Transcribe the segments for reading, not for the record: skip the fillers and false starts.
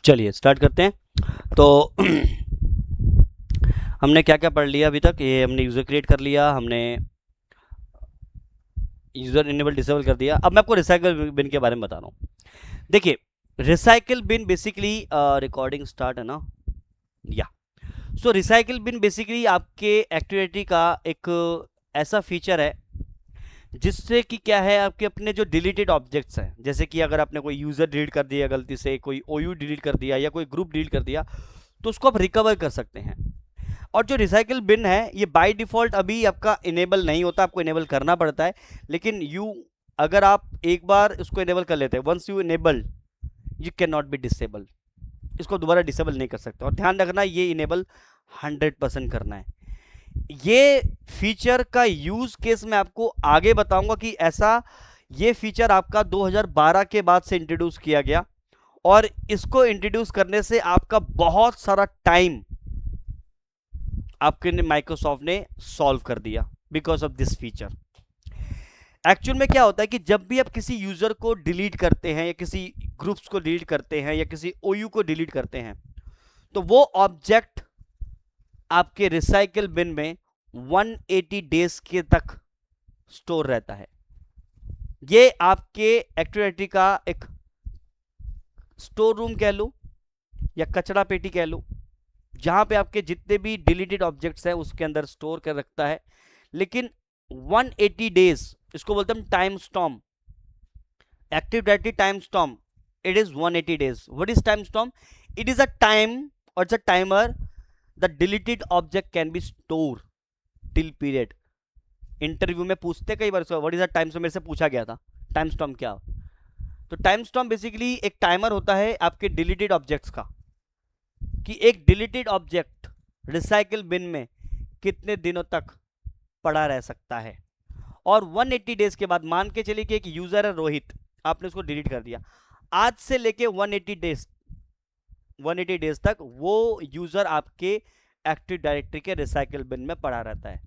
चलिए स्टार्ट करते हैं। तो हमने क्या क्या पढ़ लिया अभी तक? ये हमने यूज़र क्रिएट कर लिया, हमने यूज़र इनेबल डिसेबल कर दिया। अब मैं आपको रिसाइकल बिन के बारे में बता रहा हूँ। देखिए, recycle bin basically recording start है ना, या सो रिसाइकल बिन बेसिकली आपके एक्टिविटी का एक ऐसा फीचर है जिससे कि क्या है, आपके अपने जो डिलीटेड ऑब्जेक्ट्स हैं, जैसे कि अगर आपने कोई यूज़र डिलीट कर दिया गलती से, कोई ओयू डिलीट कर दिया या कोई ग्रुप डिलीट कर दिया, तो उसको आप रिकवर कर सकते हैं। और जो रिसाइकल बिन है ये बाय डिफॉल्ट अभी आपका इनेबल नहीं होता, आपको इनेबल करना पड़ता है। लेकिन अगर आप एक बार इसको इनेबल कर लेते हैं, once you enable you can not be disable, इसको दोबारा डिसेबल नहीं कर सकते। और ध्यान रखना, ये इनेबल 100% करना है। ये फीचर का यूज केस मैं आपको आगे बताऊंगा कि ऐसा ये फीचर आपका 2012 के बाद से इंट्रोड्यूस किया गया, और इसको इंट्रोड्यूस करने से आपका बहुत सारा टाइम आपके माइक्रोसॉफ्ट ने सॉल्व कर दिया because of this feature. Actual में क्या होता है कि जब भी आप किसी यूजर को डिलीट करते हैं या किसी ग्रुप्स को डिलीट करते हैं या किसी ओयू को डिलीट करते हैं, तो वो ऑब्जेक्ट आपके रिसाइकल बिन में 180 डेज के तक स्टोर रहता है। ये आपके एक्टिविटी का एक स्टोर रूम कह लो या कचरा पेटी कह लो, जहां पे आपके जितने भी डिलीटेड ऑब्जेक्ट्स हैं उसके अंदर स्टोर कर रखता है। लेकिन 180 डेज, इसको बोलते हैं time storm, active directory time storm, it is 180 days. What is time storm? It is a time और it's a timer the deleted object can be store till period. Interview में पूछते कई बार, what is a time storm, मेरे से पूछा गया था टाइम स्टॉर्म क्या। तो टाइम स्टॉर्म बेसिकली एक टाइमर होता है आपके डिलीटेड ऑब्जेक्ट्स का, कि एक डिलीटेड ऑब्जेक्ट रिसाइकल बिन में कितने दिनों तक पड़ा रह सकता है। और 180 डेज के बाद, मान के चलिए कि एक यूजर है रोहित, आपने उसको डिलीट कर दिया, आज से लेके 180 डेज तक वो यूजर आपके एक्टिव डायरेक्टरी के रिसाइकल बिन में पड़ा रहता है।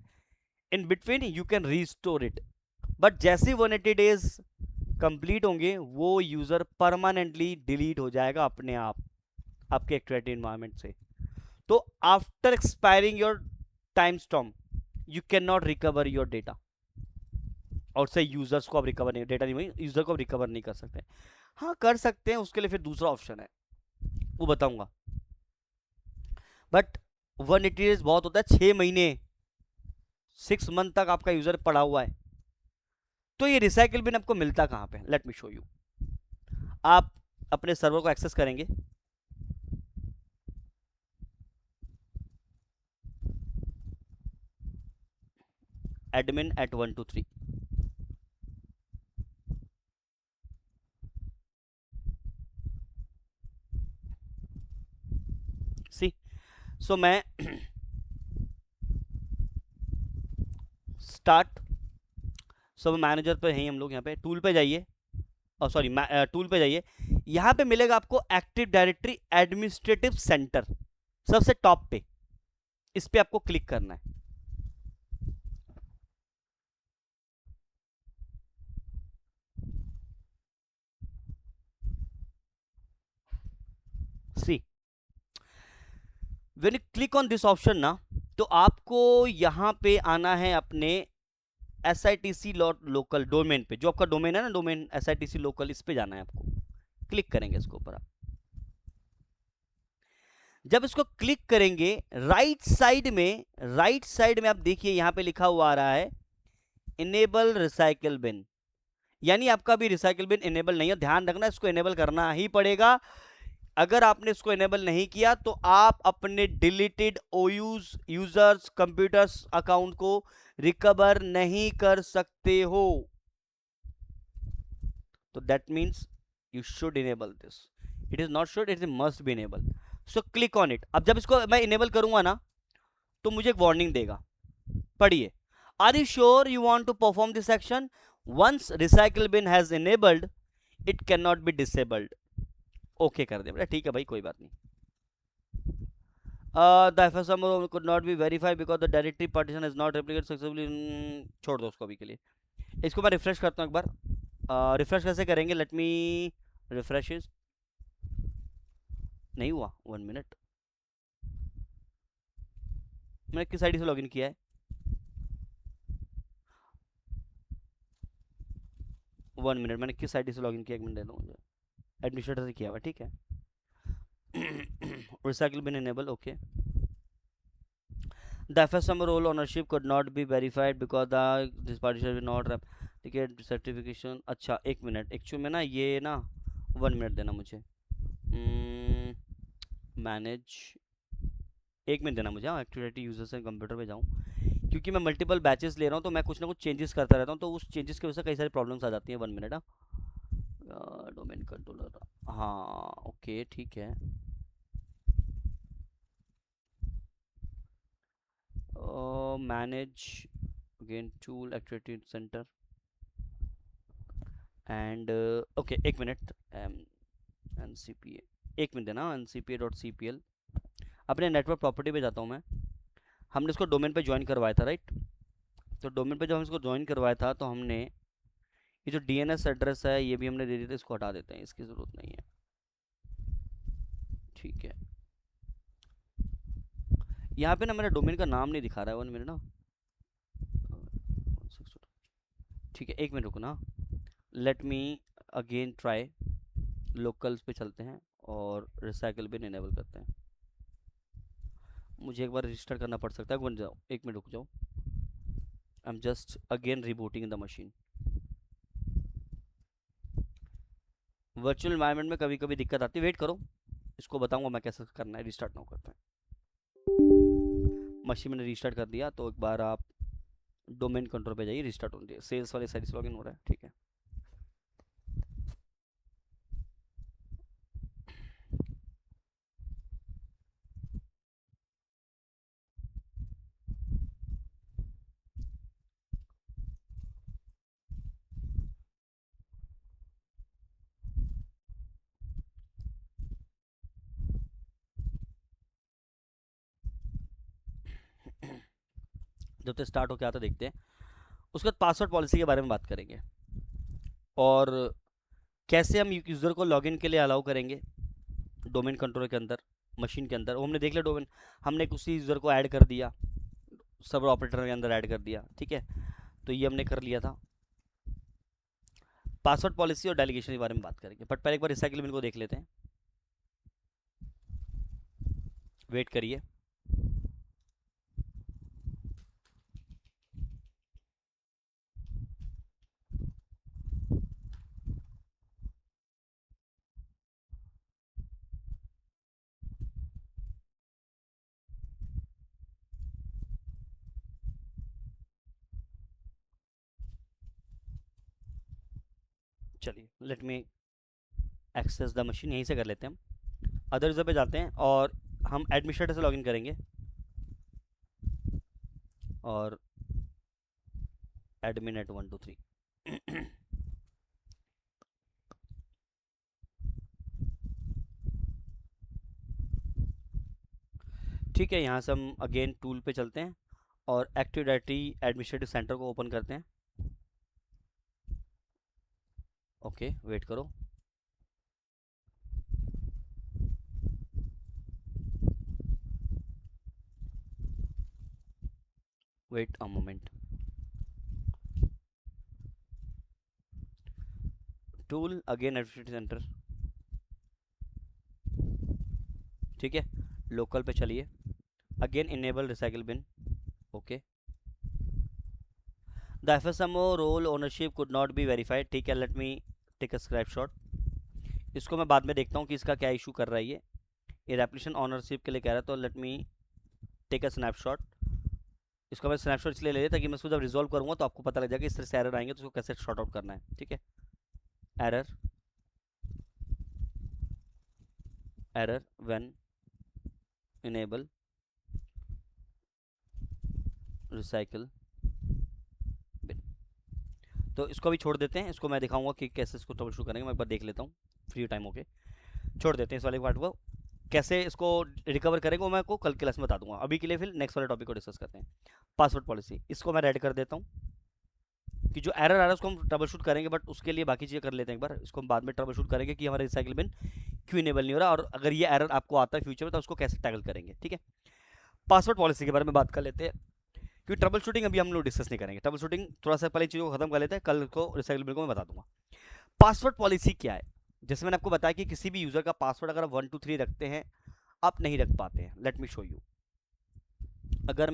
In between you can restore it, but जैसे 180 डेज कंप्लीट होंगे वो यूजर परमानेंटली डिलीट हो जाएगा अपने आप आपके एक्टिविटी एनवायरनमेंट से। तो after expiring your time storm you can not recover your data, और से यूजर्स को आप रिकवर नहीं, डेटा नहीं, यूजर को आप रिकवर नहीं कर सकते। हाँ कर सकते हैं, उसके लिए फिर दूसरा ऑप्शन है, वो बताऊंगा। बट 180 डेज बहुत होता है, 6 महीने, 6 मंथ तक आपका यूजर पड़ा हुआ है। तो ये रिसाइकल बिन आपको मिलता कहां पे? Late me show you. आप अपने सर्वर को एक्सेस करेंगे, admin@123, सी। सो मैं स्टार्ट, सो मैनेजर पे हैं हम लोग, यहाँ पे टूल पे जाइए, और सॉरी टूल पे जाइए, यहाँ पे मिलेगा आपको एक्टिव डायरेक्टरी एडमिनिस्ट्रेटिव सेंटर, सबसे टॉप पे, इस पे आपको क्लिक करना है। See, when you click on this option ना, तो आपको यहाँ पे आना है अपने SITC लोकल डोमेन पे, जो आपका डोमेन है ना, डोमेन SITC लोकल, इस पे जाना है आपको। क्लिक करेंगे इसके ऊपर आप। जब इसको क्लिक करेंगे, राइट साइड में आप देखिए यहाँ पे लिखा हुआ आ रहा है इनेबल रिसाइकल बिन, यानी आपका भी रिसाइकल बिन इनेबल नहीं है। ध्यान रखना, इसको इनेबल करना ही पड़ेगा। अगर आपने इसको इनेबल नहीं किया तो आप अपने डिलीटेड ओयूज यूजर्स कंप्यूटर्स अकाउंट को रिकवर नहीं कर सकते हो। तो that means you should enable this, it is not should, it is must be enable. So click on it. अब जब इसको मैं इनेबल करूंगा ना, तो मुझे एक वार्निंग देगा, पढ़िए। Are you sure you want to perform this action? Once recycle bin has enabled it can not be disabled. Okay कर दे बेटा, ठीक है भाई, कोई बात नहीं। The FSM could not be verified because the directory partition is not replicated successfully। छोड़ दो उसको अभी के लिए। इसको मैं रिफ्रेश करता हूँ एक बार। रिफ्रेश कैसे करेंगे? लेट मी रिफ्रेश इज, नहीं हुआ, 1 मिनट। मैंने किस आईडी से लॉगिन किया है? वन मिनट, मैंने किस आईडी से लॉगिन किया, 1 मिनट दे दो मुझे। एडमिनिस्ट्रेटर से किया हुआ, ठीक है। Recycle bin enable, okay. The FSM role ownership could not be verified because the this partition will not have ticket certification। अच्छा 1 मिनट, एक्चुअली में ना ये ना 1 मिनट देना मुझे। मैनेज, 1 मिनट देना मुझे। हाँ, एक्टिविटी यूजर से कंप्यूटर पे जाऊँ, क्योंकि मैं मल्टीपल बैचेस ले रहा हूँ तो मैं कुछ ना कुछ चेंजेस करता रहता हूँ, तो उस चेंजेस की वजह से कई सारी प्रॉब्लम्स आ जाती हैं। 1 मिनट। हाँ, डोमेन कंट्रोलर, हाँ ओके ठीक है। Manage again tool activity centre and okay 1 minute. N C P A, 1 minute देना। N C P A dot C P L, अपने नेटवर्क प्रॉपर्टी पे जाता हूँ मैं। हमने इसको डोमेन पे ज्वाइन करवाया था, राइट? तो डोमेन पे जब हम इसको ज्वाइन करवाया था तो हमने ये जो डी एन एस एड्रेस है ये भी हमने दे दिया था, इसको हटा देते हैं, इसकी ज़रूरत नहीं है, ठीक है। यहाँ पे ना मेरा डोमेन का नाम नहीं दिखा रहा है। 1 मिनट ना, ठीक है 1 मिनट रुको ना। Let me again try, locals पे चलते हैं और रिसाइकल बिन इनेबल करते हैं। मुझे एक बार रजिस्टर करना पड़ सकता है, बन जाओ 1 मिनट रुक जाओ। I am just again rebooting the machine. Virtual environment में कभी कभी दिक्कत आती है, वेट करो, इसको बताऊंगा मैं कैसे करना है। रिस्टार्ट नाउ करते हैं। मशीन मैंने रिस्टार्ट कर दिया, तो एक बार आप डोमेन कंट्रोल पे जाइए, रिस्टार्ट हो जाए, सेल्स वाले साइड से लॉगिन हो रहा है, ठीक है। जब तक स्टार्ट हो क्या आता देखते हैं। उसके बाद पासवर्ड पॉलिसी के बारे में बात करेंगे, और कैसे हम यूज़र को लॉगिन के लिए अलाउ करेंगे डोमेन कंट्रोलर के अंदर, मशीन के अंदर। वो हमने देख लिया, डोमेन हमने उसी यूज़र को ऐड कर दिया, सर्वर ऑपरेटर के अंदर ऐड कर दिया, ठीक है। तो ये हमने कर लिया था। पासवर्ड पॉलिसी और डेलीगेशन के बारे में बात करेंगे, बट पहले एक बार रिसाइकल बिन को देख लेते हैं। वेट करिए। चलिए let me access the machine, यहीं से कर लेते हैं हम। अदर यूज़र पे जाते हैं और हम एडमिनिस्ट्रेटर से लॉगिन करेंगे, और एडमिन एट 1 2 3। ठीक है, यहाँ से हम अगेन टूल पे चलते हैं और एक्टिव डायरेक्टरी एडमिनिस्ट्रेटिव सेंटर को ओपन करते हैं। ओके वेट करो। Wait a moment. Tool again administrative centre, ठीक है। लोकल पे चलिए, again enable recycle bin, okay. The FSMO role ownership could not be verified, ठीक है। Let me take a screenshot. इसको मैं बाद में देखता हूँ कि इसका क्या इशू कर रहा है। ये एप्लीकेशन ऑनरशिप के लिए कह रहा है, तो let me take a snapshot. इसको मैं स्नैपशॉट इसलिए ले लिया ताकि मैं इसको जब रिजॉल्व करूँगा तो आपको पता लग जाएगा इस तरह से एरर आएंगे तो उसको कैसे शॉर्ट आउट करना है, ठीक है। Error, error when enable recycle bin. तो इसको भी छोड़ देते हैं, इसको मैं दिखाऊंगा कि कैसे इसको ट्रबल शूट करेंगे। मैं एक बार देख लेता हूँ फ्री टाइम होके। छोड़ देते हैं इस वाले पार्ट को, कैसे इसको रिकवर करेंगे वो मैं आपको कल क्लास में बता दूंगा। अभी के लिए फिर नेक्स्ट वाले टॉपिक को डिस्कस करते हैं। पासवर्ड पॉलिसी, इसको मैं रेड कर देता हूँ कि जो एरर आ रहा है उसको हम ट्रबल शूट करेंगे, बट उसके लिए बाकी चीज़ें कर लेते हैं एक बार। इसको हम बाद में ट्रबल शूट करेंगे कि हमारा रिसाइकल बिन क्यों इनेबल नहीं हो रहा, और अगर ये एरर आपको आता है फ्यूचर में तो उसको कैसे टैकल करेंगे। ठीक है, पासवर्ड पॉलिसी के बारे में बात कर लेते हैं, क्योंकि ट्रबल शूटिंग अभी हम लोग डिस्कस नहीं करेंगे। ट्रबल शूटिंग थोड़ा सा पहले चीज़ों को खत्म कर लेते हैं, कल को रिसाइकल को मैं बता दूंगा। पासवर्ड पॉलिसी क्या है? जैसे मैंने आपको बताया कि किसी भी यूजर का पासवर्ड अगर आप 123 रखते हैं, आप नहीं रख पाते हैं। Late me show you. अगर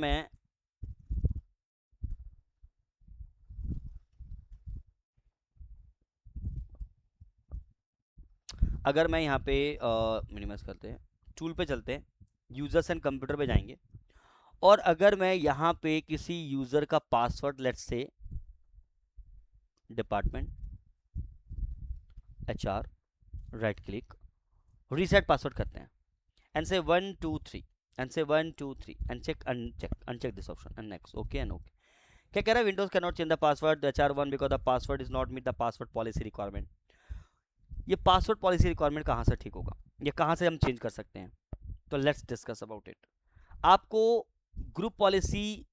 मैं यहाँ पे मिनिमाइज करते हैं, टूल पे चलते हैं, यूजर्स एंड कंप्यूटर पे जाएंगे, और अगर मैं यहाँ पे किसी यूजर का password let's say department HR, right click, reset password करते हैं, and say 123 and say 123 and check uncheck this option and next, okay and okay. क्या कह रहा है? Windows can not change the password HR1 because the password is not meet the password policy requirement. ये password policy requirement कहाँ से ठीक होगा, ये कहाँ से हम चेंज कर सकते हैं? तो लेट्स डिस्कस अबाउट इट। आपको ग्रुप पॉलिसी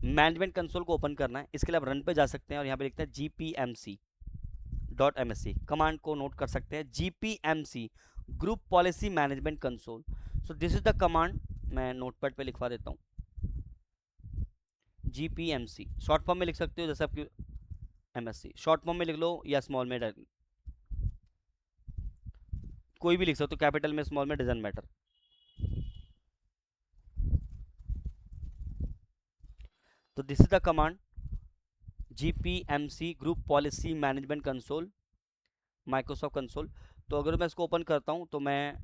मैनेजमेंट कंसोल को ओपन करना है। इसके लिए आप रन पे जा सकते हैं और यहाँ पे लिखते हैं gpmc.msc, कमांड को नोट कर सकते हैं, gpmc group policy management console. So this is the command, मैं नोटपैड पे लिखवा देता हूँ, gpmc शॉर्ट फॉर्म में लिख सकते हो, जैसे आपकी MSC शॉर्ट फॉर्म में लिख लो या स्मॉल में, कोई भी लिख सकते हो, कैपिटल में स्मॉल में, डजंट मैटर। तो this is the command gpmc group policy management console, Microsoft console. तो अगर मैं इसको ओपन करता हूं तो मैं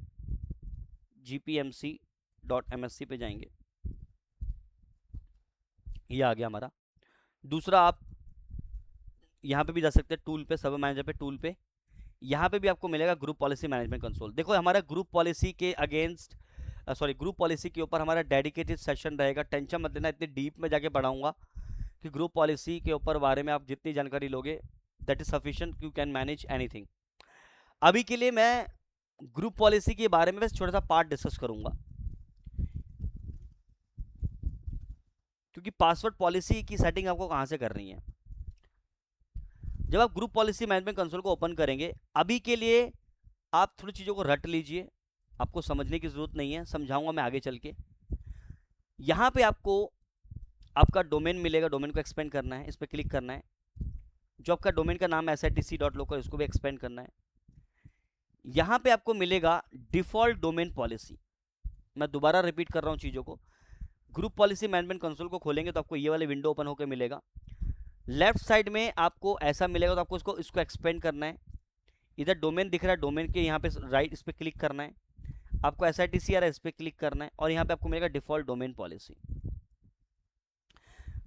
gpmc.msc पे जाएंगे, ये आ गया हमारा। दूसरा, आप यहाँ पे भी जा सकते हैं, टूल पे, सर्वर मैनेजर पे, टूल पे, यहाँ पे भी आपको मिलेगा ग्रुप पॉलिसी मैनेजमेंट कंसोल। देखो हमारा ग्रुप पॉलिसी के अगेंस्ट, सॉरी, ग्रुप पॉलिसी के ऊपर हमारा डेडिकेटेड सेशन रहेगा, टेंशन मत लेना, इतनी डीप में जाके पढ़ाऊंगा कि ग्रुप पॉलिसी के ऊपर बारे में आप जितनी जानकारी लोगे that is sufficient, you can manage anything. अभी के लिए मैं ग्रुप पॉलिसी के बारे में बस छोटा सा पार्ट डिस्कस करूंगा, क्योंकि पासवर्ड पॉलिसी की सेटिंग आपको कहां से करनी है। जब आप ग्रुप पॉलिसी मैनेजमेंट कंसोल को ओपन करेंगे, अभी के लिए आप थोड़ी चीज़ों को रट लीजिए, आपको समझने की ज़रूरत नहीं है, समझाऊंगा मैं आगे चल के। यहाँ पे आपको आपका डोमेन मिलेगा, डोमेन को एक्सपेंड करना है, इस पर क्लिक करना है। जो आपका डोमेन का नाम है sitc.local, इसको भी एक्सपेंड करना है। यहाँ पे आपको मिलेगा डिफॉल्ट डोमेन पॉलिसी। मैं दोबारा रिपीट कर रहा हूँ चीज़ों को। ग्रुप पॉलिसी मैनेजमेंट कंसोल को खोलेंगे तो आपको ये वाले विंडो ओपन होकर मिलेगा। लेफ्ट साइड में आपको ऐसा मिलेगा, तो आपको इसको एक्सपेंड करना है। इधर डोमेन दिख रहा है, डोमेन के यहाँ पे राइट, इस पर क्लिक करना है, आपको SITC आ रहा है, इस पर क्लिक करना है, और यहाँ पे आपको मिलेगा default domain policy.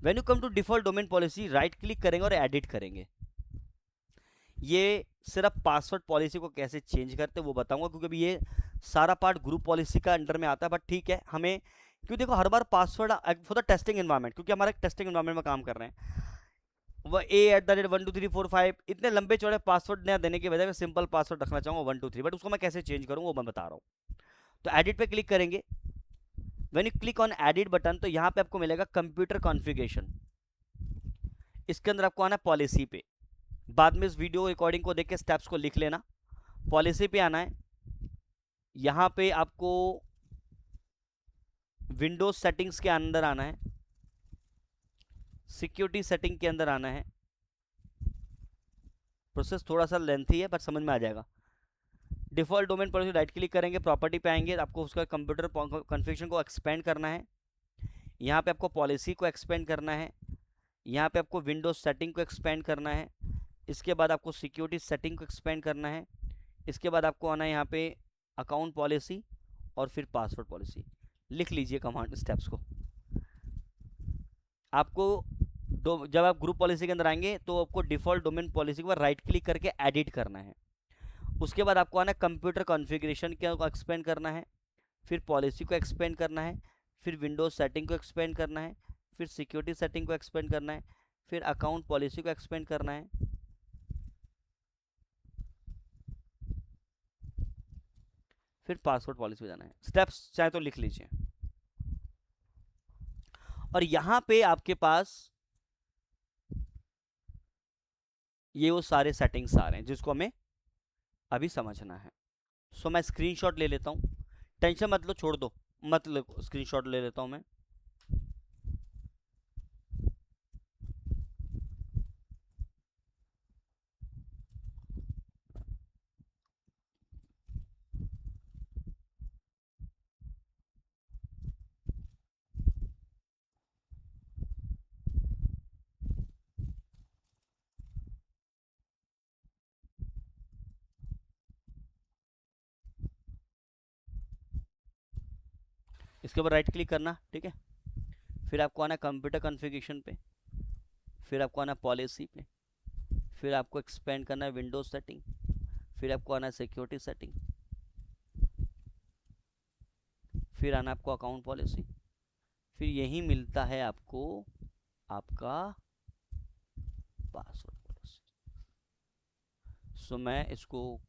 When you come to default domain policy, right click करेंगे और एडिट करेंगे। ये सिर्फ पासवर्ड पॉलिसी को कैसे चेंज करते हैं वो बताऊंगा, क्योंकि अभी ये सारा पार्ट ग्रुप पॉलिसी का अंडर में आता है, बट ठीक है, हमें क्यों, देखो हर बार password for the testing environment, क्योंकि हमारा एक टेस्टिंग एनवायरनमेंट में काम कर रहे हैं, वह a@12345 इतने लंबे चौड़े पासवर्ड न देने की वजह मैं सिंपल पासवर्ड रखना चाहूँगा 123, बट उसको मैं कैसे चेंज करूँ वो मैं बता रहा हूँ। तो एडिट पे क्लिक करेंगे। When you click on edit button, तो यहाँ पे आपको मिलेगा कंप्यूटर कॉन्फ़िगरेशन, इसके अंदर आपको आना है पॉलिसी पे। बाद में इस वीडियो रिकॉर्डिंग को देख के स्टेप्स को लिख लेना। पॉलिसी पे आना है, यहाँ पे आपको विंडोज सेटिंग्स के अंदर आना है, सिक्योरिटी सेटिंग के अंदर आना है। प्रोसेस थोड़ा सा लेंथी है, पर समझ में आ जाएगा। Default domain policy, right click करेंगे, प्रॉपर्टी पे आएंगे, आपको उसका कंप्यूटर कॉन्फ़िगरेशन को एक्सपेंड करना है। यहाँ पे आपको पॉलिसी को एक्सपेंड करना है, यहाँ पे आपको विंडोज सेटिंग को एक्सपेंड करना है, इसके बाद आपको सिक्योरिटी सेटिंग को एक्सपेंड करना है, इसके बाद आपको आना है यहाँ पे अकाउंट पॉलिसी, और फिर पासवर्ड पॉलिसी। लिख लीजिए कमांड स्टेप्स को। आपको जब आप ग्रुप पॉलिसी के अंदर आएंगे तो आपको डिफॉल्ट डोमेन पॉलिसी के बाद राइट क्लिक करके एडिट करना है। उसके बाद आपको आना है कंप्यूटर कॉन्फ़िगरेशन को एक्सपेंड करना है, फिर पॉलिसी को एक्सपेंड करना है, फिर विंडोज सेटिंग को एक्सपेंड करना है, फिर सिक्योरिटी सेटिंग को एक्सपेंड करना है, फिर अकाउंट पॉलिसी को एक्सपेंड करना है, फिर पासवर्ड पॉलिसी पे जाना है। स्टेप्स चाहे तो लिख लीजिए। और यहां पे आपके पास ये वो सारे सेटिंग्स आ रहे हैं जिसको हमें अभी समझना है। सो मैं स्क्रीनशॉट ले लेता हूँ, टेंशन मत लो, छोड़ दो, मत लो, स्क्रीनशॉट ले लेता हूँ मैं। इसके ऊपर राइट क्लिक करना, ठीक है। फिर आपको आना कंप्यूटर कॉन्फ़िगरेशन पे, फिर आपको आना पॉलिसी पे, फिर आपको एक्सपेंड करना है विंडोज सेटिंग, फिर आपको आना है सिक्योरिटी सेटिंग, फिर आना आपको अकाउंट पॉलिसी, फिर यही मिलता है आपको आपका पासवर्ड पॉलिसी। सो मैं इसको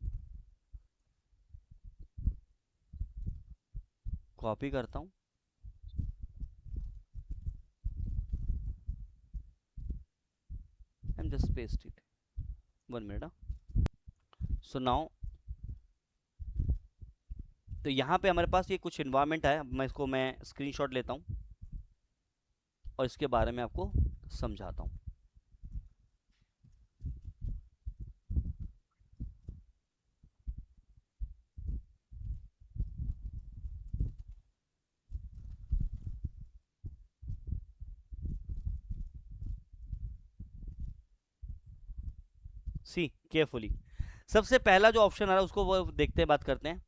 कॉपी करता हूँ, and just paste it, 1 minute. So now, तो यहाँ पे हमारे पास ये कुछ इन्वायरमेंट है, मैं स्क्रीनशॉट लेता हूँ और इसके बारे में आपको समझाता हूँ। सी केयरफुली, सबसे पहला जो ऑप्शन आ रहा है उसको वो देखते हैं, बात करते हैं।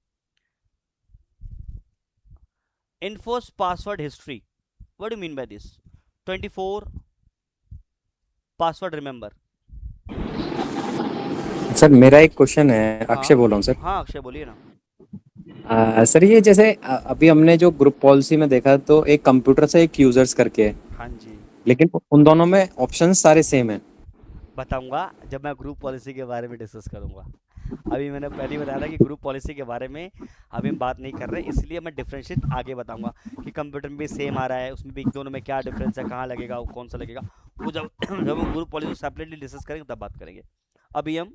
Enforce password history, what do mean by this? 24 password remember. Sir मेरा एक क्वेश्चन है, हाँ अक्षय बोल रहा हूँ सर। हाँ, अक्षय बोलिए ना। सर ये जैसे अभी हमने जो ग्रुप पॉलिसी में देखा तो एक कंप्यूटर से एक यूजर्स करके है, हाँ जी, लेकिन उन दोनों में ऑप्शन सारे सेम है। बताऊंगा जब मैं ग्रुप पॉलिसी के बारे में डिस्कस करूंगा। अभी मैंने पहले ही बताया था कि ग्रुप पॉलिसी के बारे में अभी हम बात नहीं कर रहे, इसलिए मैं डिफरेंशिएट आगे बताऊंगा कि कंप्यूटर में भी सेम आ रहा है, उसमें भी दोनों में क्या डिफरेंस है, कहाँ लगेगा, वो कौन सा लगेगा, वो जब जब हम ग्रुप पॉलिसी सेपरेटली डिस्कस करेंगे तब बात करेंगे। अभी हम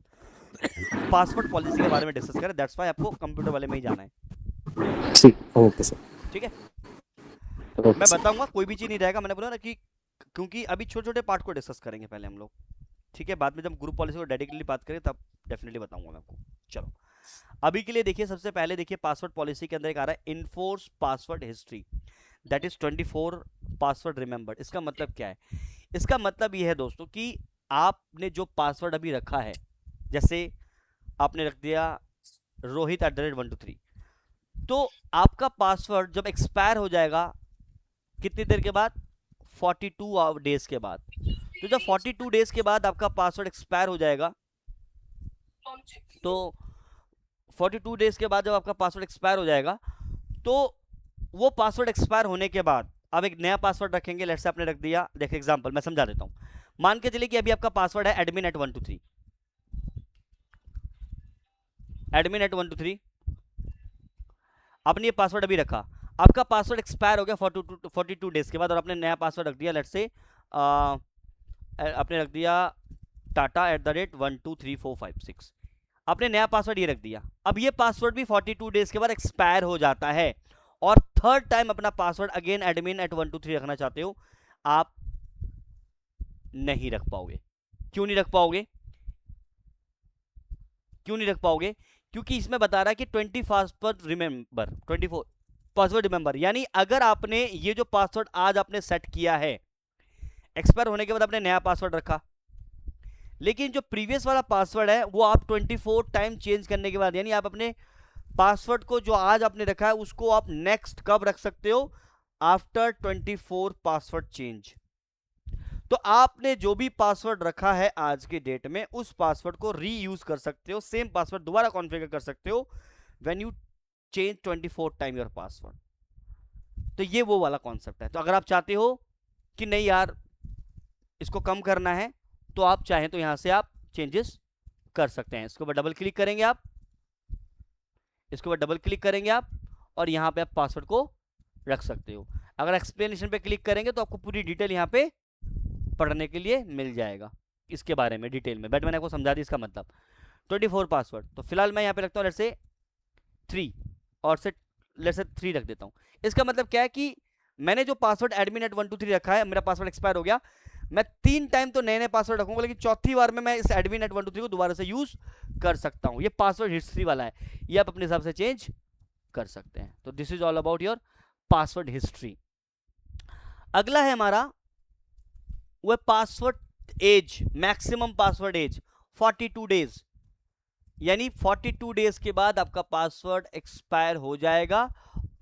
पासवर्ड पॉलिसी के बारे में डिस्कस करें, दैट्स वाई आपको कंप्यूटर वाले में ही जाना है। ठीक, ओके सर। ठीक है, ओके मैं सर। बताऊंगा, कोई भी चीज़ नहीं रहेगा, मैंने बोला ना कि क्योंकि अभी छोटे छोटे पार्ट को डिस्कस करेंगे पहले हम लोग, ठीक है, बाद में जब ग्रुप पॉलिसी को डेडिकेटली बात करें तब डेफिनेटली बताऊंगा मैं आपको। चलो, अभी के लिए देखिए, सबसे पहले देखिए पासवर्ड पॉलिसी के अंदर एक आ रहा है enforce password history, that is 24 password remembered. इसका मतलब क्या है? इसका मतलब ये है दोस्तों कि आपने जो पासवर्ड अभी रखा है, जैसे आपने रख दिया rohit@123, तो आपका पासवर्ड जब एक्सपायर हो जाएगा कितनी देर के बाद? 42 डेज के बाद। तो जब 42 डेज के बाद आपका पासवर्ड एक्सपायर हो जाएगा, तो 42 डेज के बाद जब आपका पासवर्ड एक्सपायर हो जाएगा, तो वो पासवर्ड एक्सपायर होने के बाद अब एक नया पासवर्ड रखेंगे। लेट्स से आपने रख दिया, देखिए एग्जांपल मैं समझा देता हूं। मान के चलिए कि अभी आपका पासवर्ड है admin@123, admin@123, आपने ये पासवर्ड अभी रखा, आपका पासवर्ड एक्सपायर हो गया 42 डेज के बाद, और आपने नया पासवर्ड रख दिया, लेट्स से आपने रख दिया tata@12345 आपने नया पासवर्ड ये रख दिया। अब ये पासवर्ड भी 42 डेज के बाद एक्सपायर हो जाता है, और थर्ड टाइम अपना पासवर्ड अगेन admin@123 रखना चाहते हो, आप नहीं रख पाओगे। क्यों नहीं रख पाओगे? क्यों नहीं रख पाओगे? क्योंकि इसमें बता रहा है कि 24 पासवर्ड रिमेंबर, यानी अगर आपने ये जो पासवर्ड आज आपने सेट किया है, एक्सपायर होने के बाद आपने नया पासवर्ड रखा, लेकिन जो प्रीवियस वाला पासवर्ड है वो आप 24 टाइम चेंज करने के बाद, यानी आप अपने पासवर्ड को जो आज आपने रखा है उसको आप नेक्स्ट कब रख सकते हो? After 24 password change. तो आपने जो भी पासवर्ड रखा है आज के डेट में, उस पासवर्ड को रीयूज कर सकते हो, सेम पासवर्ड दोबारा कॉन्फ़िगर कर सकते हो when you change 24 time your password. तो ये वो वाला कॉन्सेप्ट है। तो अगर आप चाहते हो कि नहीं यार इसको कम करना है, तो आप चाहें तो यहां से आप चेंजेस कर सकते हैं। इसके ऊपर डबल क्लिक करेंगे आप, इसके ऊपर डबल क्लिक करेंगे आप, और यहां पे आप पासवर्ड को रख सकते हो। अगर एक्सप्लेनेशन पे क्लिक करेंगे तो आपको पूरी डिटेल यहां पे पढ़ने के लिए मिल जाएगा इसके बारे में डिटेल में, बट मैंने आपको समझा दी इसका मतलब। 24 पासवर्ड, तो फिलहाल मैं यहाँ पे रखता हूँ, जैसे 3 और से लेट्स से 3 रख देता हूँ। इसका मतलब क्या है कि मैंने जो पासवर्ड admin@123 रखा है, मेरा पासवर्ड एक्सपायर हो गया, मैं 3 टाइम तो नए नए पासवर्ड रखूंगा, लेकिन चौथी बार में मैं इस admin@123 को दोबारा से यूज कर सकता हूँ। ये पासवर्ड हिस्ट्री वाला है, ये आप अपने हिसाब से चेंज कर सकते हैं। तो this is all about your password history. अगला है हमारा वो password age, maximum password age 42 days, यानी 42 डेज के बाद आपका पासवर्ड एक्सपायर हो जाएगा,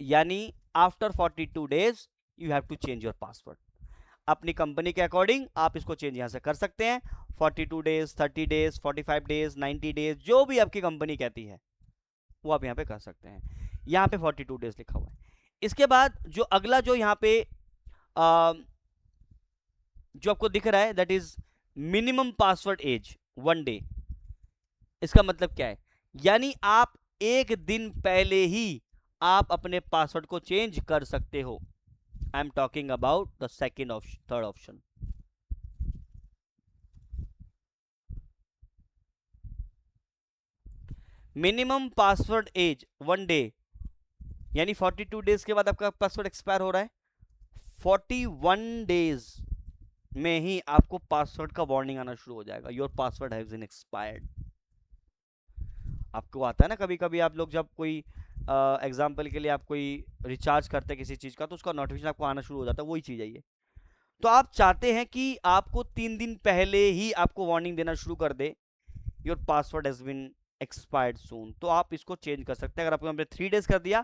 यानी after 42 days you have to change your password. अपनी कंपनी के अकॉर्डिंग आप इसको चेंज यहां से कर सकते हैं। 42 डेज, 30 डेज, 45 डेज, 90 डेज, जो भी आपकी कंपनी कहती है वो आप यहां पे कर सकते हैं। यहां पे 42 डेज लिखा हुआ है। इसके बाद जो अगला जो यहां पे जो आपको दिख रहा है that is minimum password age 1 day. इसका मतलब क्या है, यानी आप एक दिन पहले ही आप अपने पासवर्ड को चेंज कर सकते हो। I am talking about the second option, third option. Minimum password age 1 day, यानी 42 डेज के बाद आपका पासवर्ड एक्सपायर हो रहा है। 41 डेज में ही आपको पासवर्ड का वार्निंग आना शुरू हो जाएगा, your password has been expired. आपको आता है ना कभी कभी, आप लोग जब कोई एग्जाम्पल के लिए आप कोई रिचार्ज करते हैं किसी चीज का, तो उसका नोटिफिकेशन आपको आना शुरू हो जाता है, वही चीज है ये। तो आप चाहते हैं कि आपको 3 दिन पहले ही आपको वार्निंग देना शुरू कर दे, your password has been expired soon, तो आप इसको चेंज कर सकते हैं। अगर आपने 3 डेज कर दिया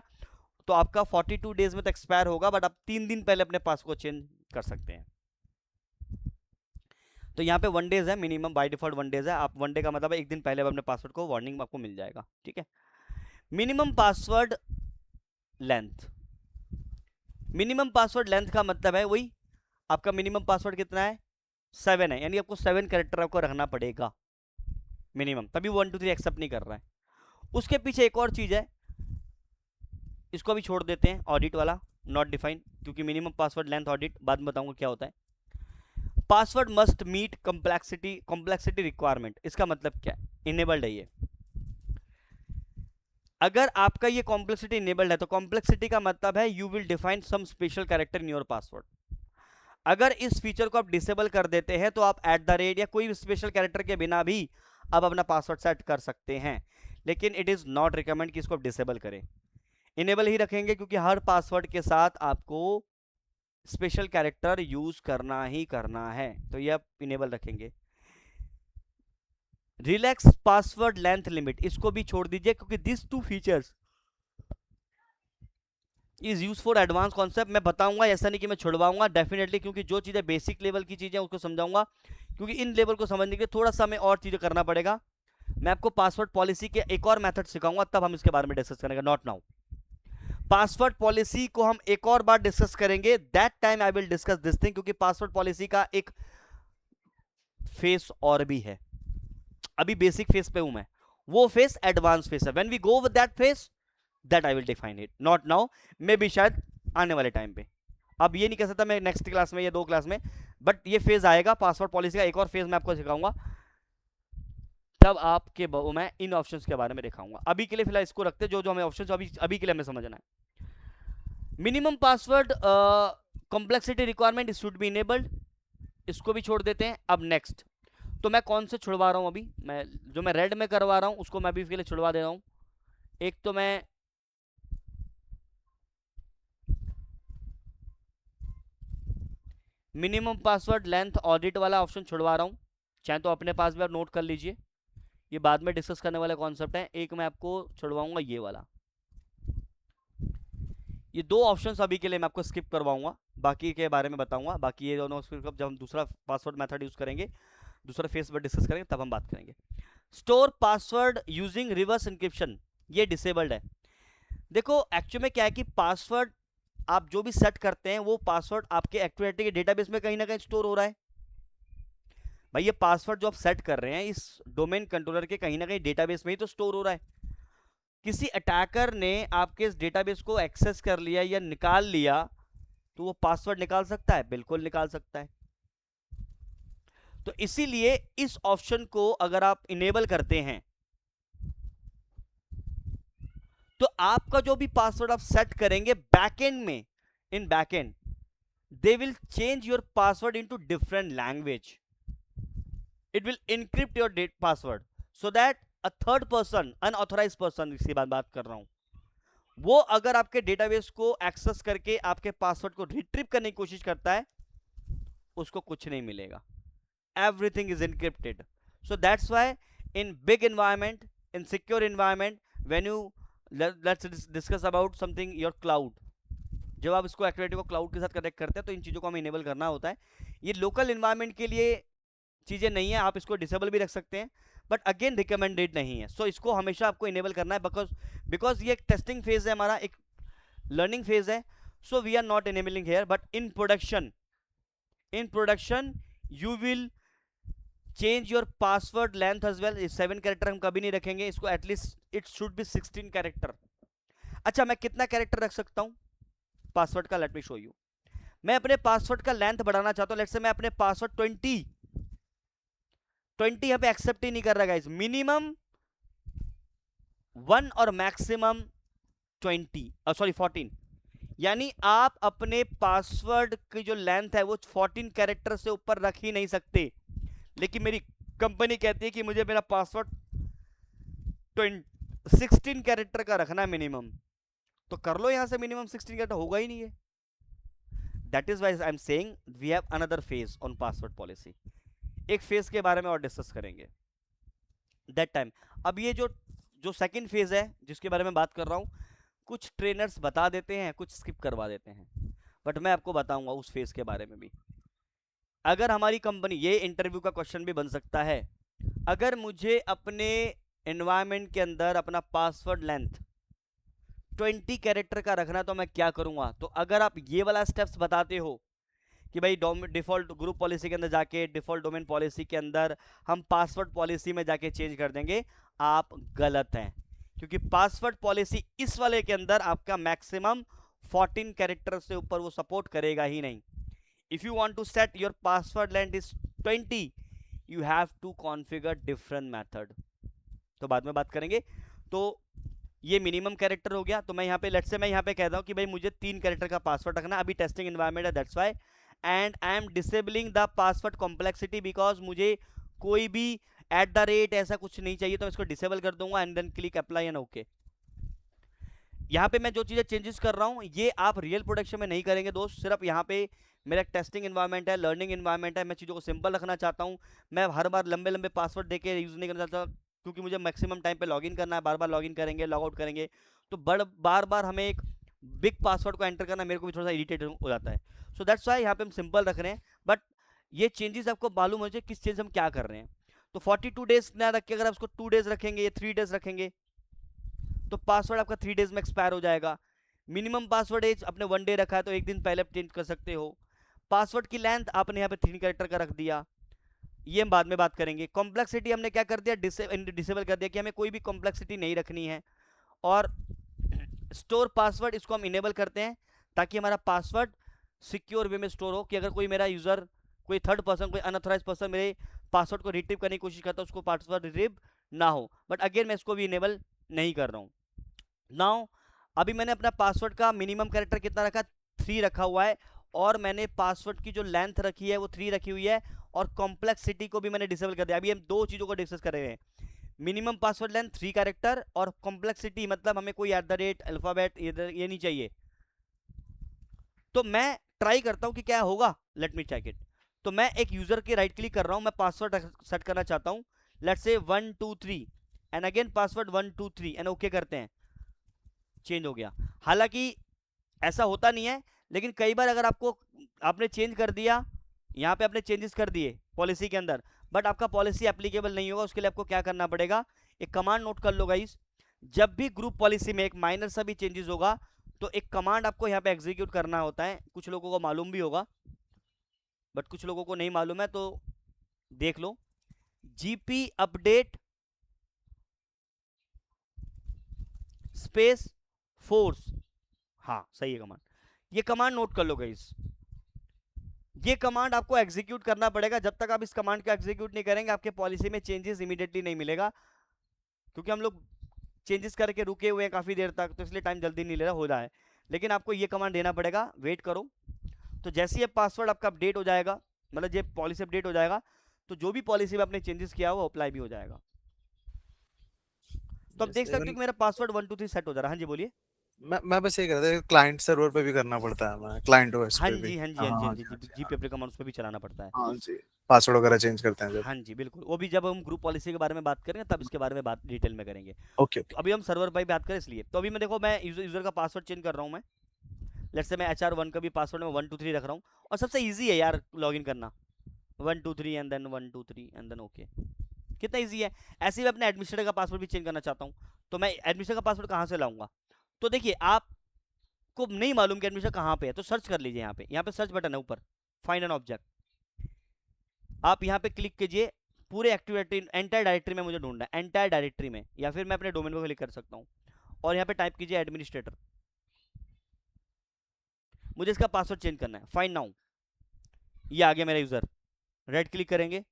तो आपका 42 डेज में तो एक्सपायर होगा, बट आप 3 दिन पहले अपने पासवर्ड को चेंज कर सकते हैं। तो यहाँ पे 1 डेज है मिनिमम, बाय डिफॉल्ट 1 डेज है। आप 1 डे का मतलब है एक दिन पहले अपने पासवर्ड को वार्निंग आपको मिल जाएगा, ठीक है। Minimum password length, minimum password length का मतलब है वही आपका मिनिमम पासवर्ड कितना है, 7 है, यानी आपको 7 कैरेक्टर आपको रखना पड़ेगा मिनिमम, तभी 1 2 3 एक्सेप्ट नहीं कर रहा है। उसके पीछे एक और चीज है, इसको भी छोड़ देते हैं, ऑडिट वाला, नॉट डिफाइंड, क्योंकि मिनिमम पासवर्ड लेंथ ऑडिट बाद में बताऊंगा क्या होता है। Password must meet complexity requirement, इसका मतलब क्या है, इनेबल्ड है ये। अगर आपका ये कॉम्प्लेक्सिटी इनेबल्ड है तो कॉम्प्लेक्सिटी का मतलब है you will define some special character in your password. अगर इस फीचर को आप डिसेबल कर देते हैं तो आप @ या कोई स्पेशल कैरेक्टर के बिना भी आप अपना पासवर्ड सेट कर सकते हैं, लेकिन इट इज नॉट रिकमेंड कि इसको आप डिसेबल करें। इनेबल ही रखेंगे, क्योंकि हर पासवर्ड के साथ आपको स्पेशल कैरेक्टर यूज करना ही करना है, तो ये आप इनेबल रखेंगे। रिलैक्स पासवर्ड लेंथ लिमिट, इसको भी छोड़ दीजिए, क्योंकि this 2 features is use for advance concept. मैं बताऊंगा, ऐसा नहीं कि मैं छुड़वाऊंगा डेफिनेटली, क्योंकि जो चीजें बेसिक लेवल की चीजें उसको समझाऊंगा, क्योंकि इन लेवल को समझने के लिए थोड़ा सा हमें और चीजें करना पड़ेगा। मैं आपको पासवर्ड पॉलिसी के एक और मेथड सिखाऊंगा, तब हम इसके बारे में डिस्कस करेंगे, नॉट नाउ। पासवर्ड पॉलिसी को हम एक और बार डिस्कस करेंगे, that time I will discuss this thing, क्योंकि पासवर्ड पॉलिसी का एक फेस और भी है। अभी बेसिक फेस पे हूं मैं, वो फेस एडवांस फेस है। When we go with that phase, that I will define it, not now, maybe शायद आने वाले टाइम पे। अब ये नहीं कह सकता मैं नेक्स्ट क्लास में या 2 क्लास में, बट ये फेज आएगा पासवर्ड पॉलिसी का, एक और फेज मैं आपको सिखाऊंगा, तब आपके मैं इन ऑप्शंस के बारे में दिखाऊंगा। अभी के लिए फिलहाल इसको रखते, जो जो हमें ऑप्शंस अभी के लिए हमें समझना है। Minimum password complexity requirement should be enabled, इसको भी छोड़ देते हैं। अब नेक्स्ट, तो मैं कौन से छुड़वा रहा हूं अभी, मैं जो मैं रेड में करवा रहा हूं उसको मैं अभी के लिए छुड़वा दे रहा हूं। एक तो मैं मिनिमम पासवर्ड लेंथ ऑडिट वाला ऑप्शन छुड़वा रहा हूं, चाहे तो अपने पास भी आप नोट कर लीजिए, ये बाद में डिस्कस करने वाले कॉन्सेप्ट है। एक मैं आपको छुड़वाऊंगा ये वाला, ये 2 ऑप्शंस अभी के लिए मैं आपको स्किप करवाऊंगा, बाकी के बारे में बताऊंगा। बाकी ये दोनों जब हम दूसरा पासवर्ड मेथड यूज करेंगे, दूसरा फेस पर डिस्कस करेंगे, तब हम बात करेंगे। Store password using reverse encryption, ये डिसेबल्ड है। देखो एक्चुअली में क्या है कि पासवर्ड आप जो भी सेट करते हैं वो पासवर्ड आपके एक्टिविटी के डेटाबेस में कहीं ना कहीं स्टोर हो रहा है। भाई ये पासवर्ड जो आप सेट कर रहे हैं इस डोमेन कंट्रोलर के कहीं ना कहीं डेटाबेस में ही तो स्टोर हो रहा है। किसी अटैकर ने आपके इस डेटाबेस को एक्सेस कर लिया या निकाल लिया तो वो पासवर्ड निकाल सकता है, बिल्कुल निकाल सकता है। तो इसीलिए इस ऑप्शन को अगर आप इनेबल करते हैं तो आपका जो भी पासवर्ड आप सेट करेंगे बैकएंड में, इन backend they will change your password into different language. It will encrypt your date password so that a third person, unauthorized person, इसकी बात कर रहा हूं, वो अगर आपके डेटाबेस को एक्सेस करके आपके पासवर्ड को रिट्रीव करने की कोशिश करता है, उसको कुछ नहीं मिलेगा. Everything is encrypted. So that's why in big environment, in secure environment, when you let's discuss about something your cloud, जब आप इसको एक्टिविटी को क्लाउड के साथ कनेक्ट करते हैं तो इन चीज़ों को हमें इनेबल करना होता है. ये लोकल इन्वायरमेंट के लिए चीज़ें नहीं है, आप इसको डिसेबल भी रख सकते हैं, बट अगेन रिकमेंडेड नहीं है. सो इसको हमेशा आपको इनेबल करना है, बिकॉज ये एक टेस्टिंग फेज है हमारा, एक लर्निंग फेज है. So we are not enabling here, but in production you will change your password length as well. 7 character हम कभी नहीं रखेंगे, इसको at least it should be 16 character. अच्छा, मैं कितना कैरेक्टर रख सकता हूं पासवर्ड का? Let me show you. मैं अपने पासवर्ड का लेंथ बढ़ाना चाहता हूं. लेट्स से मैं अपने पासवर्ड 20 यहां पे एक्सेप्ट ही नहीं कर रहा गाइस. मिनिमम 1 और मैक्सिमम 14. यानी आप अपने पासवर्ड की जो लेंथ है वो 14 कैरेक्टर से ऊपर रख ही नहीं सकते. लेकिन मेरी कंपनी कहती है कि मुझे मेरा पासवर्ड 16 कैरेक्टर का रखना है मिनिमम. तो कर लो यहां से मिनिमम 16 कैरेक्टर, होगा ही नहीं है. That is why I am saying we have another phase on password policy. एक फेज के बारे में और डिस्कस करेंगे दैट टाइम. अब ये जो सेकंड फेज है जिसके बारे में बात कर रहा हूं, कुछ ट्रेनर्स बता देते हैं, कुछ स्किप करवा देते हैं, बट मैं आपको बताऊंगा उस फेज के बारे में भी. अगर हमारी कंपनी, ये इंटरव्यू का क्वेश्चन भी बन सकता है, अगर मुझे अपने एनवायरनमेंट के अंदर अपना पासवर्ड लेंथ 20 कैरेक्टर का रखना तो मैं क्या करूंगा? तो अगर आप ये वाला स्टेप्स बताते हो कि भाई डिफॉल्ट ग्रुप पॉलिसी के अंदर जाके डिफॉल्ट डोमेन पॉलिसी के अंदर हम पासवर्ड पॉलिसी में जाके चेंज कर देंगे, आप गलत हैं. क्योंकि पासवर्ड पॉलिसी इस वाले के अंदर आपका मैक्सिमम 14 कैरेक्टर से ऊपर वो सपोर्ट करेगा ही नहीं. If you want to set your password length is 20, you have to configure different method. तो बाद में बात करेंगे. तो ये मिनिमम कैरेक्टर हो गया. तो मैं यहाँ पे लेट्स से मैं यहाँ पे कहता हूँ कि भाई मुझे 3 कैरेक्टर का पासवर्ड रखना. अभी टेस्टिंग एनवायरनमेंट है, that's why. And I am disabling the password complexity because मुझे कोई भी @ ऐसा कुछ नहीं चाहिए, तो मैं इसको डिसेबल कर दूंगा and then click apply and okay. यहाँ पे मैं जो चीज़ें चेंजेस कर रहा हूँ ये आप रियल प्रोडक्शन में नहीं करेंगे दोस्त. सिर्फ यहाँ पे मेरा एक टेस्टिंग एनवायरनमेंट है, लर्निंग एनवायरनमेंट है. मैं चीज़ों को सिंपल रखना चाहता हूँ. मैं हर बार लंबे लंबे पासवर्ड देके यूज़ नहीं करना चाहता, क्योंकि मुझे मैक्सिमम टाइम पे लॉगिन करना है. बार बार लॉगिन करेंगे, लॉग आउट करेंगे, तो बार बार हमें एक बिग पासवर्ड को एंटर करना मेरे को भी थोड़ा सा इरिटेट हो जाता है. सो दैट्स वाई यहाँ पे हम सिंपल रख रहे हैं. बट ये चेंजेस आपको मालूम हो जाए किस चीज़ हम क्या कर रहे हैं. तो 42 डेज ना रख के अगर आप उसको 2 डेज रखेंगे या 3 डेज रखेंगे तो पासवर्ड आपका 3 डेज में एक्सपायर हो जाएगा. मिनिमम पासवर्ड एज अपने 1 डे रखा है तो एक दिन पहले चेंज कर सकते हो. पासवर्ड की लेंथ आपने यहाँ पे 3 कैरेक्टर का रख दिया, ये हम बाद में बात करेंगे. कॉम्प्लेक्सिटी हमने क्या कर दिया, डिसेबल कर दिया कि हमें कोई भी कॉम्प्लेक्सिटी नहीं रखनी है. और स्टोर पासवर्ड इसको हम इनेबल करते हैं ताकि हमारा पासवर्ड सिक्योर वे में स्टोर हो, कि अगर कोई मेरा यूजर, कोई थर्ड पर्सन, कोई अनऑथराइज पर्सन मेरे पासवर्ड को रिट्रीव करने की कोशिश करता है, उसको पासवर्ड रिट्रीव ना हो. बट अगेन मैं इसको भी इनेबल नहीं कर रहा हूँ. नाउ अभी मैंने अपना पासवर्ड का मिनिमम कैरेक्टर कितना रखा, 3 रखा हुआ है. और मैंने पासवर्ड की जो लेंथ रखी है वो 3 रखी हुई है. और कॉम्प्लेक्सिटी को भी मैंने डिसेबल कर दिया. अभी हम 2 चीज़ों को डिस्कस कर रहे हैं, मिनिमम पासवर्ड लेंथ 3 कैरेक्टर और कॉम्प्लेक्सिटी, मतलब हमें कोई @ अल्फाबेट ये नहीं चाहिए. तो मैं ट्राई करता हूं कि क्या होगा, लेट मी चेक इट. तो मैं एक यूजर के राइट क्लिक कर रहा हूं, मैं पासवर्ड सेट करना चाहता हूं, let's say 1 2 3 and again password 1 2 3 and okay करते हैं. चेंज हो गया. हालांकि ऐसा होता नहीं है, लेकिन कई बार अगर आपने चेंज कर दिया, यहाँ पे आपने चेंजेस कर दिए पॉलिसी के अंदर, बट आपका पॉलिसी एप्लीकेबल नहीं होगा. उसके लिए आपको क्या करना पड़ेगा, एक कमांड नोट कर लो गाइस. जब भी ग्रुप पॉलिसी में एक माइनर सा भी चेंजेस होगा तो एक कमांड आपको यहाँ पे एग्जीक्यूट करना होता है. कुछ लोगों को मालूम भी होगा बट कुछ लोगों को नहीं मालूम है, तो देख लो. जीपी अपडेट स्पेस फोर्स, हाँ सही है कमांड. ये कमांड नोट कर लो गाइस. ये कमांड आपको एग्जीक्यूट करना पड़ेगा. जब तक आप इस कमांड को एग्जीक्यूट नहीं करेंगे आपके पॉलिसी में चेंजेस इमीडिएटली नहीं मिलेगा, क्योंकि हम लोग चेंजेस करके रुके हुए हैं काफ़ी देर तक, तो इसलिए टाइम जल्दी नहीं ले रहा, हो रहा है। लेकिन आपको ये कमांड देना पड़ेगा, वेट करो। तो जैसे ही पासवर्ड आपका अपडेट हो जाएगा, मतलब ये पॉलिसी अपडेट हो जाएगा, तो जो भी पॉलिसी में आपने चेंजेस किया वो अप्लाई भी हो जाएगा। तो आप देख जैसे सकते हो कि मेरा पासवर्ड 123 सेट हो जा रहा है। हाँ जी बोलिए। मैं बस ये कह रहा था, क्लाइंट सर्वर पे भी करना पड़ता है, मैं क्लाइंट ओएस हाँ पे भी। जी हाँ जी हाँ हाँ जी हाँ हाँ जी, जी हाँ जी, जीपी एप्लीकेशन उस पर भी चलाना पड़ता है। हाँ जी, पासवर्ड वगैरह चेंज करते हैं जब। हाँ जी बिल्कुल, वो भी जब हम ग्रुप पॉलिसी के बारे में बात करेंगे तब इसके बारे में बात डिटेल में करेंगे। ओके तो ओके। अभी हम सर्वर पर ही बात करें इसलिए। तो अभी मैं देखो, मैं यूजर का पासवर्ड चेंज कर रहा हूँ मैं। लेट्स से मैं HR1 का भी पासवर्ड मैं 123 रख रहा हूँ। और सबसे ईजी है यार लॉगिन करना, 123 and then 123 and then okay. कितना ईजी है। ऐसे ही मैं अपने एडमिनिस्ट्रेटर का पासवर्ड भी चेंज करना चाहता हूँ, तो मैं एडमिनिस्ट्रेटर का पासवर्ड कहाँ से लाऊंगा। तो देखिए, आपको नहीं मालूम कि एडमिनिस्ट्रेटर कहाँ पे है, तो सर्च कर लीजिए। यहाँ पे सर्च बटन है ऊपर, फाइंड एन ऑब्जेक्ट। आप यहाँ पे क्लिक कीजिए, पूरे एक्टिव डायरेक्टरी, एंटायर डायरेक्टरी में मुझे ढूंढना है, एंटायर डायरेक्टरी में, या फिर मैं अपने डोमेन पर क्लिक कर सकता हूँ और यहाँ पे टाइप कीजिए एडमिनिस्ट्रेटर। मुझे इसका पासवर्ड चेंज करना है, फाइंड नाउ। ये आ गया मेरा यूजर, राइट क्लिक करेंगे,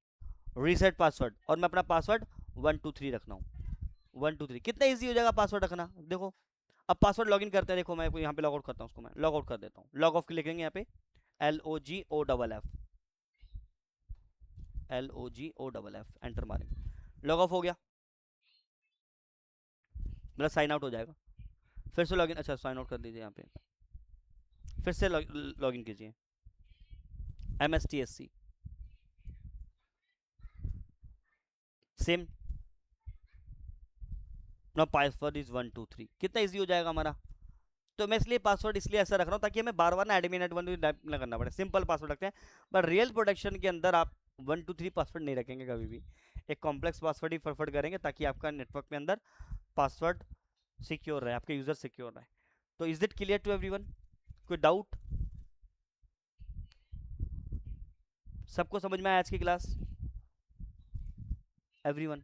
रीसेट पासवर्ड, और मैं अपना पासवर्ड 123 रखना हूँ। 123 कितना ईजी हो जाएगा पासवर्ड रखना, देखो। अब पासवर्ड लॉगिन करते हैं, देखो मैं यहाँ पे लॉग आउट करता हूँ, उसको मैं लॉग आउट कर देता हूँ। लॉग ऑफ लिखेंगे यहाँ पे, LOGOFF, एंटर मारेंगे, लॉग ऑफ हो गया, मतलब साइन आउट हो जाएगा। फिर से लॉगिन, अच्छा साइन आउट कर दीजिए यहाँ पे, फिर से लॉगिन कीजिए, MSTSC सेम, ना पासवर्ड इज 123। कितना इजी हो जाएगा हमारा। तो मैं इसलिए पासवर्ड इसलिए ऐसा रख रहा हूँ ताकि हमें बार बार ना एडमिन एडमिन टाइप ना करना पड़े, सिंपल पासवर्ड रखते हैं। बट रियल प्रोडक्शन के अंदर आप 123 पासवर्ड नहीं रखेंगे कभी भी, एक कॉम्प्लेक्स पासवर्ड ही फॉरवर्ड करेंगे ताकि आपका नेटवर्क में अंदर पासवर्ड सिक्योर रहे, आपके यूजर सिक्योर रहे। तो is it clear to everyone, कोई डाउट। सबको समझ में आया आज की class, everyone.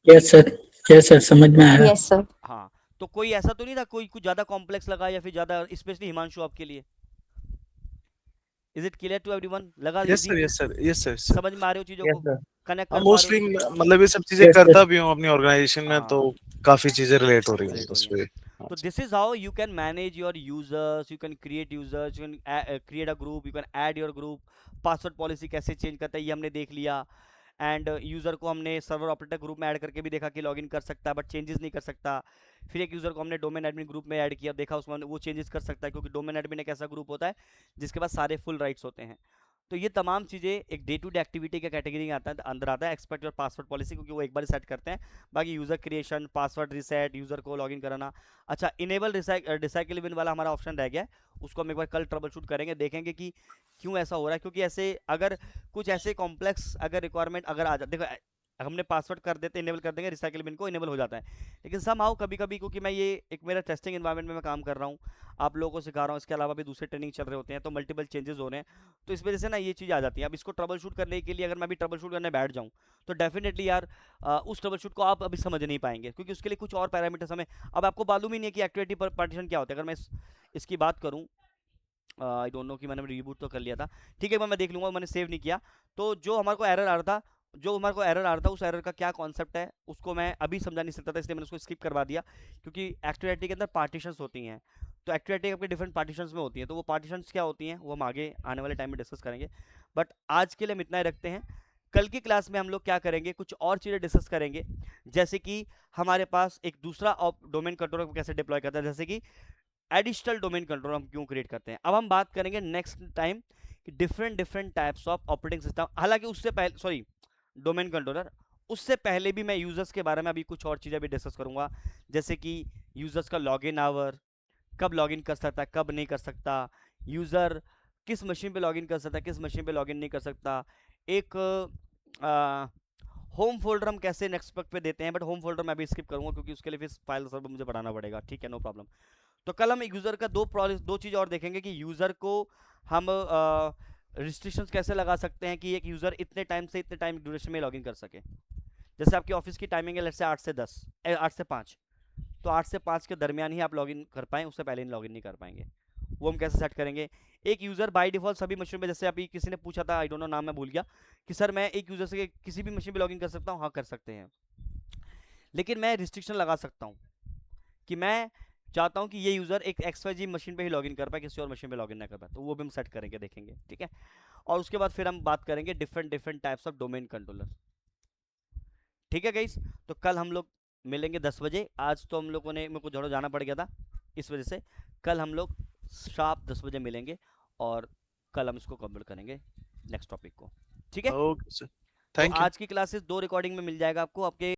Yes sir, yes sir, समझ में आ रहा है। Yes sir. हाँ, तो कोई ऐसा तो नहीं था कोई कुछ ज्यादा कॉम्प्लेक्स लगा या फिर ज्यादा, स्पेशली हिमांशु आपके लिए। Is it clear to everyone, लगा yes easy, sir yes sir yes sir sir. समझ में आ रही हो चीजों यस को, सर। कनेक्ट हाँ कर पा रहे हो मोस्टली, चीजों को। मतलब ये सब चीजें यस सर। करता भी हूँ अपनी ऑर्गेनाइजेशन में, तो हाँ, काफी चीजें रिलेट हो रही हैं रिलेट हो उस रही है। पे। हाँ तो जी। This is how you can manage your users, you can create users, you can create a group, you can add your group. Password policy कैसे चेंज करता है ये हमने देख लिया। एंड यूजर को हमने सर्वर ऑपरेटर ग्रुप में ऐड करके भी देखा कि लॉगिन कर सकता है बट चेंजेस नहीं कर सकता। फिर एक यूजर को हमने डोमेन एडमिन ग्रुप में ऐड किया, देखा उसमें वो चेंजेस कर सकता है, क्योंकि डोमेन एडमिन एक ऐसा ग्रुप होता है जिसके पास सारे फुल राइट्स होते हैं। तो ये तमाम चीज़ें एक डे टू डे एक्टिविटी के कैटेगरी में आता है, अंदर आता है एक्सपेक्ट योर पासवर्ड पॉलिसी, क्योंकि वो एक बार सेट करते हैं। बाकी user creation, password reset, user को लॉगिन कराना। अच्छा, इनेबल रिसाइकिल बिन वाला हमारा ऑप्शन रह गया है, उसको हम एक बार कल ट्रबल शूट करेंगे, देखेंगे कि क्यों ऐसा हो रहा है। क्योंकि ऐसे अगर कुछ ऐसे कॉम्प्लेक्स अगर रिक्वायरमेंट अगर आ जाए, देखो हमने पासवर्ड कर देते, इनेबल कर देंगे, रिसाइकिल बिन को इनेबल हो जाता है। लेकिन सम हाउ कभी कभी, क्योंकि मैं ये एक मेरा टेस्टिंग इन्वायरमेंट में मैं काम कर रहा हूँ, आप लोगों को सिखा रहा हूँ, इसके अलावा भी दूसरे ट्रेनिंग चल रहे होते हैं, तो मल्टीपल चेंजेस हो रहे हैं, तो इस वजह से ना ये चीज़ आ जाती है। अब इसको ट्रबल शूट करने के लिए अगर मैं भी ट्रबल शूट करने बैठ जाऊँ तो डेफिनेटली यार उस ट्रबल शूट को आप अभी समझ नहीं पाएंगे, क्योंकि उसके लिए कुछ और पैरामीटर्स हमें, अब आपको मालूम ही नहीं है कि एक्टिविटी पार्टीशन क्या होता है। अगर मैं इसकी बात करूँ, आई डोंट नो कि मैंने रिबूट तो कर लिया था, ठीक है, मैं देख लूंगा, मैंने सेव नहीं किया। तो जो हमारे को एरर आ रहा था, उस एरर का क्या कॉन्सेप्ट है उसको मैं अभी समझा नहीं सकता था, इसलिए मैंने उसको स्किप करवा दिया। क्योंकि एक्टिविटी के अंदर पार्टीशंस होती हैं, तो एक्टिविटी आपके डिफरेंट पार्टीशंस में होती हैं, तो वो पार्टीशंस क्या होती हैं वो हम आगे आने वाले टाइम में डिस्कस करेंगे। बट आज के लिए हम इतना ही रखते हैं। कल की क्लास में हम लोग क्या करेंगे, कुछ और चीज़ें डिस्कस करेंगे, जैसे कि हमारे पास एक दूसरा डोमेन कंट्रोलर को कैसे डिप्लॉय करता है, जैसे कि एडिशनल डोमेन कंट्रोलर हम क्यों क्रिएट करते हैं। अब हम बात करेंगे नेक्स्ट टाइम कि different different types of operating system, हालांकि उससे पहले, सॉरी, डोमेन कंट्रोलर, उससे पहले भी मैं यूजर्स के बारे में अभी कुछ और चीज़ें भी डिस्कस करूंगा, जैसे कि यूजर्स का लॉगिन आवर, कब लॉगिन कर सकता है कब नहीं कर सकता, यूज़र किस मशीन पे लॉगिन कर सकता है किस मशीन पे लॉगिन नहीं कर सकता, एक होम फोल्डर हम कैसे नेक्स्ट पे देते हैं, बट होम फोल्डर मैं अभी स्किप करूंगा क्योंकि उसके लिए फिर फाइल सर्वर मुझे बढ़ाना पड़ेगा, ठीक है, नो प्रॉब्लम। तो कल हम यूज़र का दो चीज़ और देखेंगे कि यूज़र को हम रिस्ट्रिक्शंस कैसे लगा सकते हैं कि एक यूज़र इतने टाइम से इतने टाइम ड्यूरेशन में लॉगिन कर सके। जैसे आपकी ऑफिस की टाइमिंग है लेट्स से 8 से 10, 8 से 5, तो 8 से 5 के दरमियान ही आप लॉगिन कर पाएँ, उससे पहले लॉगिन नहीं कर पाएंगे। वो हम कैसे सेट करेंगे। एक यूज़र बाय डिफॉल्ट सभी मशीन में, जैसे अभी किसी ने पूछा था, आई डोंट नो नाम मैं भूल गया, कि सर मैं एक यूज़र से किसी भी मशीन पे लॉगिन कर सकता हूँ, हाँ कर सकते हैं। लेकिन मैं रिस्ट्रिक्शन लगा सकता हूँ कि मैं चाहता हूँ कि ये यूजर एक XYZ मशीन पे ही लॉगिन कर पाए, किसी और मशीन पे लॉगिन ना कर पाए, तो वो भी हम सेट करेंगे, देखेंगे, ठीक है। और उसके बाद फिर हम बात करेंगे different different types of domain controller, ठीक है गाइस। तो कल हम लोग मिलेंगे 10 बजे। आज तो हम लोगों ने, मेरे को जरूर जाना पड़ गया था इस वजह से, कल हम लोग शार्प 10 बजे मिलेंगे और कल हम इसको कंप्लीट करेंगे नेक्स्ट टॉपिक को, ठीक है। ओके सर, तो थैंक यू। आज की क्लासेस 2 रिकॉर्डिंग में मिल जाएगा आपको, आपके